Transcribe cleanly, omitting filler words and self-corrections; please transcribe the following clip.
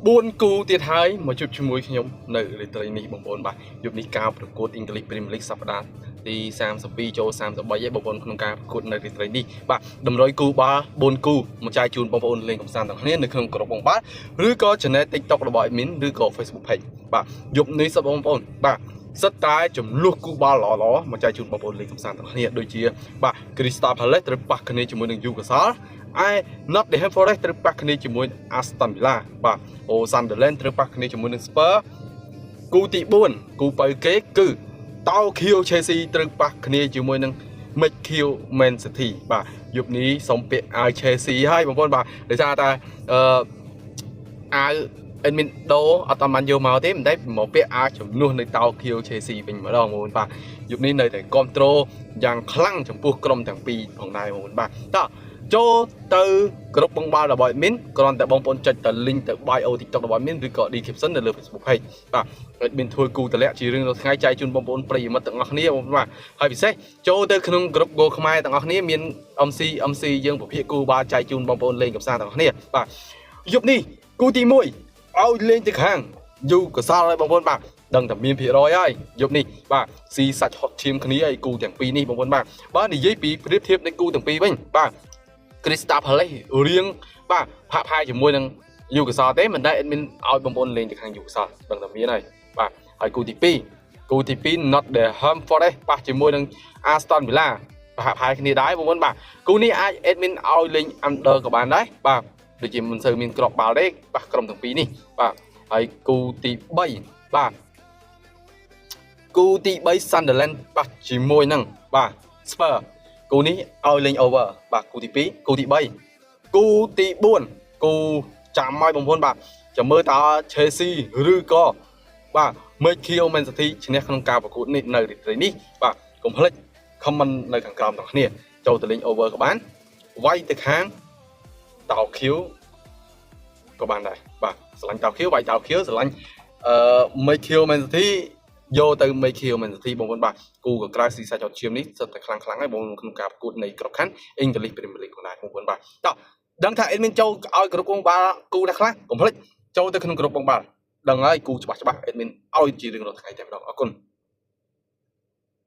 4 គូទៀតហើយមកជួបជាមួយខ្ញុំនៅរាត្រីនេះបងប្អូនបាទយប់នេះការប្រកួត English Premier League សប្តាហ៍ទី32ចូល33ឯងបងប្អូនក្នុងការប្រកួតនៅរាត្រីនេះបាទតម្រុយគូបាល់4គូមកចែកជូនបងប្អូនលេងកម្សាន្តទាំងគ្នានៅក្នុងក្រុមបងបាទឬក៏ Channel TikTok របស់ Admin ឬក៏ Facebook Page បាទយប់នេះសបងប្អូនបាទសិតតែចំនួនគូបាល់ល្អៗមកចែកជូនបងប្អូនលេងកម្សាន្តទាំងគ្នាដូចជាបាទ Crystal Palace ត្រូវប៉ះគ្នាជាមួយនឹង Newcastle ឯ Nottingham Forest ត្រូវប៉ះគ្នាជាមួយ Aston Villa បាទ Sunderland ត្រូវប៉ះគ្នាជាមួយនឹង Spurs គូទី4គូបើគេគឺតោខៀវ Chelsea ត្រូវប៉ះគ្នាជាមួយនឹង Midfield Man City បាទយប់នេះសូមពាក់អាវ Chelsea ហើយបងប្អូនបាទដោយសារតែអាវ Admin ដូរអត់តាមបានយកមកទេមិនតែមកពាក់អាវជំនួសនៅតោខៀវ Chelsea វិញម្ដងបងប្អូនបាទយប់នេះនៅតែគ្រប់ត្រូលយ៉ាងខ្លាំងចំពោះក្រុមទាំងពីរផងដែរបងប្អូនបាទតោះចូលទៅក្រុមបងបាល់របស់ Admin គ្រាន់តែបងប្អូនចុចទៅ link ទៅ bio TikTok របស់ Admin ឬក៏ description នៅលើ Facebook Page បាទ Admin ធ្វើគូតម្លាក់ជារឿងរាល់ថ្ងៃចែកជូនបងប្អូនប្រិយមិត្តទាំងអស់គ្នាបងប្អូនបាទហើយពិសេសចូលទៅក្នុងក្រុម Go ខ្មែរទាំងអស់គ្នាមាន MC យើងប្រភេទគូបាល់ចែកជូនបងប្អូនលេងកម្សាន្តទាំងអស់គ្នាបាទយប់នេះគូទី1ឲ្យលេងទៅខាងយូកសាល់ហើយបងប្អូនបាទដឹងតែមានភាគរយហើយយប់នេះបាទស៊ីសាច់ហត់ឈាមគ្នាឲ្យគូទាំងពីរនេះបងប្អូនបាទបើនិយាយពីប្រៀបធៀបនៃគូទាំងពីរវិញបាទ Crystal Palace រៀងបាទផាក់ផាយជាមួយនឹងយូកសាល់ទេមិនដែល Admin ឲ្យបងប្អូនលេងទៅខាងយូកសាល់ដឹងតែមានហើយបាទហើយគូទី2 Nottingham Forest ប៉ះជាមួយនឹង Aston Villa ប្រហាក់ប្រហែលគ្នាដែរបងប្អូនបាទគូនេះអាច Admin ឲ្យលេង under ក៏បានដែរបាទដូចជាមិនសូវមានក្របបាល់ទេប៉ះក្រុមទាំងពីរនេះបាទហើយគូទី3បាទគូទី3 Sunderland ប៉ះជាមួយនឹងបាទ Spurs គូនេះឲ្យលេង over បាទគូទី2គូទី3គូទី4គូចាំឲ្យបងប្អូនបាទចាំមើលតើ Chelsea ឬក៏បាទ Midfield Man City ឈ្នះក្នុងការប្រកួតនេះនៅរាត្រីនេះបាទកុំភ្លេច comment នៅខាងក្រោមទាំងគ្នាចូលទៅលេង over ក៏បានវាយទៅខាងតោខៀវក៏បានដែរបាទស្រឡាញ់តោខៀវវាយតោខៀវស្រឡាញ់Midfield Man City យកទៅ Midfield Man City បងប្អូនបាទគូកក្រៅស៊ីសាច់ហត់ឈាមនេះសិតតែខ្លាំងហើយបងក្នុងការប្រកួតនៃក្របខ័ណ្ឌ English Premier League ផងដែរបងប្អូនបាទតោះដឹងថា Admin ចូលឲ្យក្រុមបងបាល់គូណាខ្លះកុំភ្លេចចូលទៅក្នុងក្រុមបងបាល់ដឹងហើយគូច្បាស់ Admin ឲ្យជារឿងរាល់ថ្ងៃតែម្ដងអរគុណ